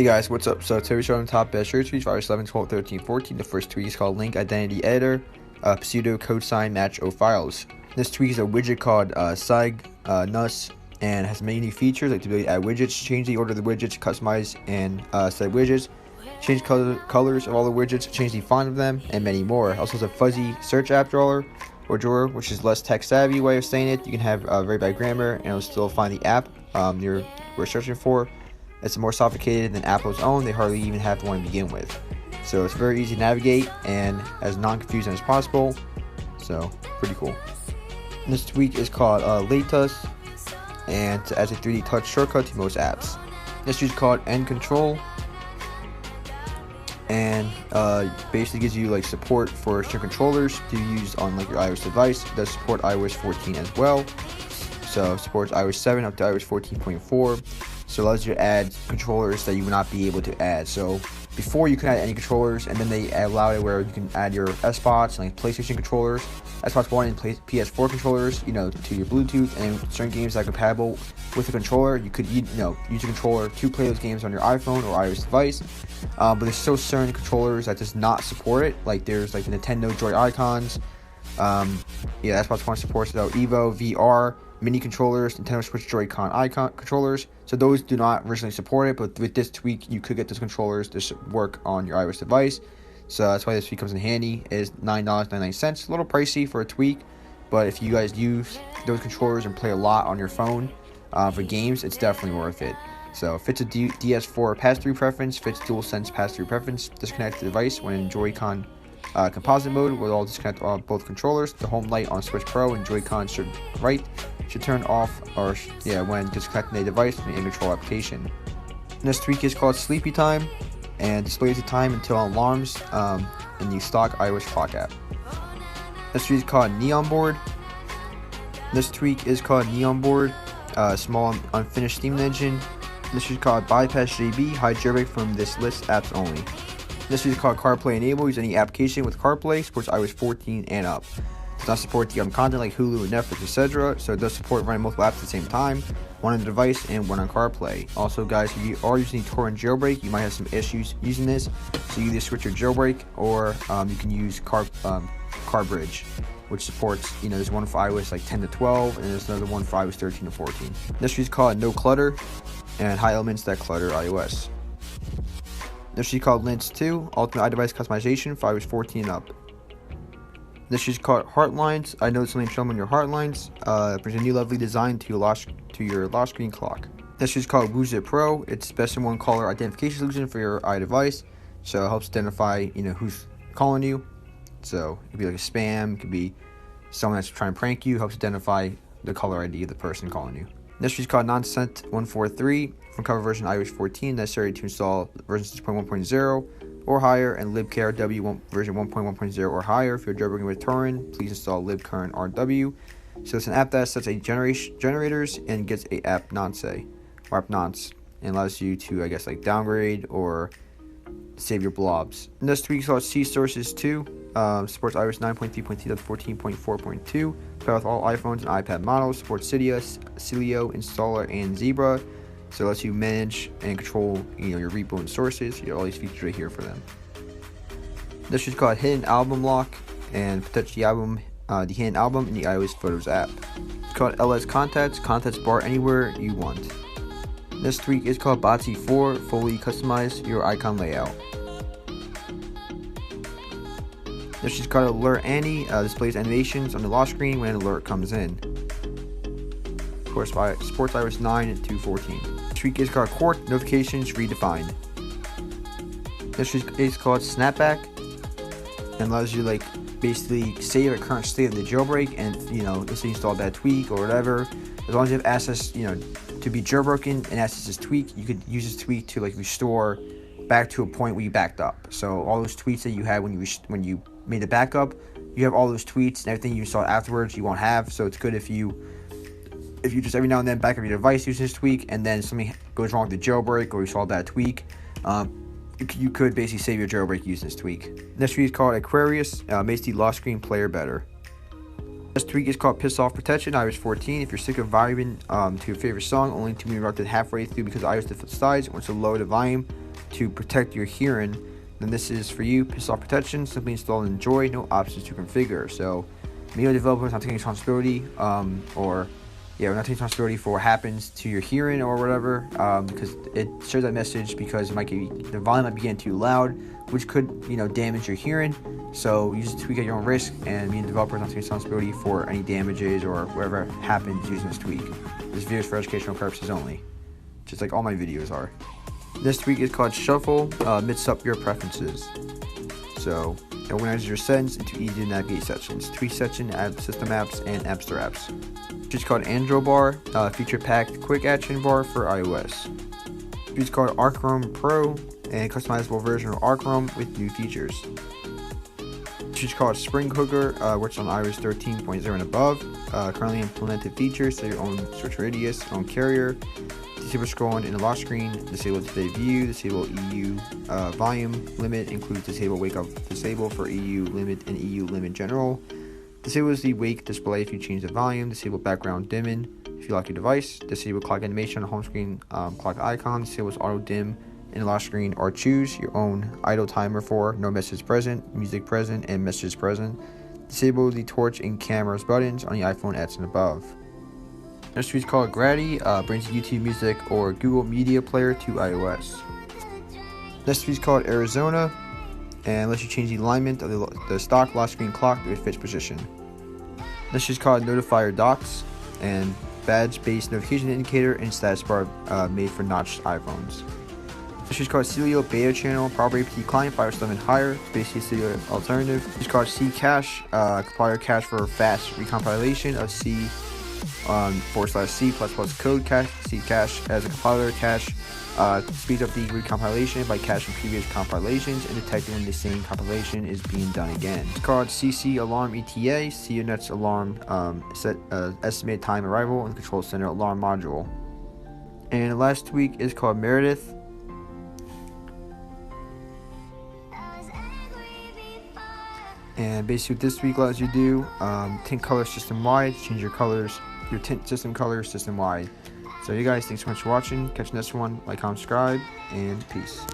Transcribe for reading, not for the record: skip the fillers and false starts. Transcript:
Hey guys, what's up? So today we're showing top best shirt tweets for iOS 11, 12, 13, 14. The first tweet is called Link Identity Editor, pseudo code sign match O files. This tweet is a widget called Nus and has many new features like the ability to add widgets, change the order of the widgets, customize and set widgets, change colors of all the widgets, change the font of them, and many more. Also has a fuzzy search app drawer, which is less tech savvy way of saying it. You can have very bad grammar and it'll still find the app you're searching for. It's more sophisticated than Apple's own. They hardly even have one to begin with. So it's very easy to navigate and as non-confusing as possible. So pretty cool. This tweak is called Latus and as a 3D touch shortcut to most apps. This tweak is called End Control and basically gives you like support for certain controllers to use on like your iOS device. It does support iOS 14 as well. So it supports iOS 7 up to iOS 14.4. So it allows you to add controllers that you would not be able to add. So before you could add any controllers, and then they allowed it where you can add your SBots, like PlayStation controllers, SBots 1 and PS4 controllers, to your Bluetooth, and certain games that are compatible with a controller. You could use a controller to play those games on your iPhone or iOS device. But there's still certain controllers that does not support it. Like there's like the Nintendo Joy Icons. SBots 1 supports though Evo, VR, mini controllers, Nintendo Switch Joy-Con icon controllers. So those do not originally support it, but with this tweak, you could get those controllers to work on your iOS device. So that's why this tweak comes in handy. It is $9.99. A little pricey for a tweak, but if you guys use those controllers and play a lot on your phone for games, it's definitely worth it. So fits a DS4 pass-through preference, fits DualSense pass-through preference, disconnect the device when in Joy-Con composite mode will all disconnect both controllers. The home light on Switch Pro and Joy-Con should turn off when disconnecting the device from the in-control application. This tweak is called Sleepy Time and displays the time until alarms in the stock iOS clock app. This tweak is called Neon Board. Small unfinished Steam engine. This tweak is called Bypass JB, hide jailbreak from this list apps only. This tweak is called CarPlay Enable. Use any application with CarPlay, supports iOS 14 and up. Does not support the content like Hulu and Netflix, etc. So it does support running multiple apps at the same time, one on the device and one on CarPlay. Also, guys, if you are using Checkra1n Jailbreak, you might have some issues using this. So you either switch your jailbreak or you can use CarBridge, which supports, there's one for iOS like 10 to 12, and there's another one for iOS 13 to 14. This is called No Clutter and High Elements That Clutter iOS. This is called Lints 2, Ultimate iDevice Customization for iOS 14 and up. This is called Heartlines. I know something shown on your Heartlines. Brings a new lovely design to your lock screen clock. This is called WooZip Pro. It's best in one caller identification solution for your iDevice. So it helps identify who's calling you. So it could be like a spam, it could be someone that's trying to prank you. Helps identify the caller ID of the person calling you. This is called Nonsense 143 from cover version iOS 14, necessary to install version 6.1.0 or higher, and libcurrw version 1.1.0 or higher. If you're jailbreaking with Checkra1n, please install libcurrw. So it's an app that sets a generators and gets a app nonce and allows you to downgrade or save your blobs. And this tweak is called C Sources 2. Supports iOS 9.3.2 to 14.4.2. Play with all iPhones and iPad models. Supports Cydia, Cilio, Installer, and Zebra. So it lets you manage and control, your repo and sources. You have all these features right here for them. This is called Hidden Album Lock and protects the hidden album in the iOS Photos app. It's called LS Contacts bar anywhere you want. This tweak is called Botsy 4, fully customize your icon layout. This is called Alert Annie, displays animations on the lock screen when an alert comes in. Of course, supports iOS 9 to 14. This tweak is called Court Notifications Redefined. This is called Snapback and allows you basically save a current state of the jailbreak, and let's say you install that tweak or whatever. As long as you have access, to be jailbroken and access this tweak, you could use this tweak to restore back to a point where you backed up. So all those tweets that you had when you made the backup, you have all those tweets and everything you saw afterwards you won't have. So it's good if you just every now and then back up your device using this tweak, and then something goes wrong with the jailbreak or you saw that tweak, you could basically save your jailbreak using this tweak. This tweak is called Aquarius, makes the lock screen player better. This tweak is called Piss Off Protection, iOS 14. If you're sick of vibing to your favorite song only to be interrupted halfway through because iOS decides wants to lower the volume to protect your hearing, then this is for you. Piss off protection. Simply install and enjoy. No options to configure. So, many developers not taking responsibility, we're not taking responsibility for what happens to your hearing or whatever, because it shares that message because the volume might be getting too loud, which could, damage your hearing. So you just tweak at your own risk, and me and developers not taking responsibility for any damages or whatever happens using this tweak. This video is for educational purposes only, just like all my videos are. This tweak is called Shuffle. Mix up your preferences. So it organizes your settings into easy to navigate sections. Tweak section, add system apps, and App Store apps. It's called Android Bar, feature-packed quick action bar for iOS. It's called Unc0ver Pro, and customizable version of Unc0ver with new features. It's called Spring Hooker, works on iOS 13.0 and above. Currently implemented features, so your own switch radius, own carrier, disable scrolling in the lock screen, disable display view, disable EU volume limit, includes disable wake up disable for EU limit and EU limit general. Disables the wake display if you change the volume. Disable background dimming if you lock your device. Disable clock animation on the home screen clock icon. Disables auto dim in the lock screen, or choose your own idle timer for no message present, music present, and messages present. Disable the torch and cameras buttons on the iPhone X and above. Next tweet is called Grady, brings YouTube Music or Google Media Player to iOS. Next tweet is called Arizona, and lets you change the alignment of the stock lock screen clock to a fixed position. This is called Notifier Docs, and badge-based notification indicator and status bar made for notched iPhones. This is called Celio Beta Channel, Proper APT Client, Firestone and higher, basically Celio alternative. This is called C Cache, compiler cache for fast recompilation of C /C++ code cache. C Cache as a compiler cache speeds up the recompilation by caching previous compilations and detecting when the same compilation is being done again. It's called CC Alarm ETA, CUnet's alarm set estimated time arrival and control center alarm module. And last tweak is called Meredith. And basically what this tweak allows you to do, tint color system wide, change your colors, your tint system color system wide. So you guys, thanks so much for watching. Catch the next one, like, comment, subscribe, and peace.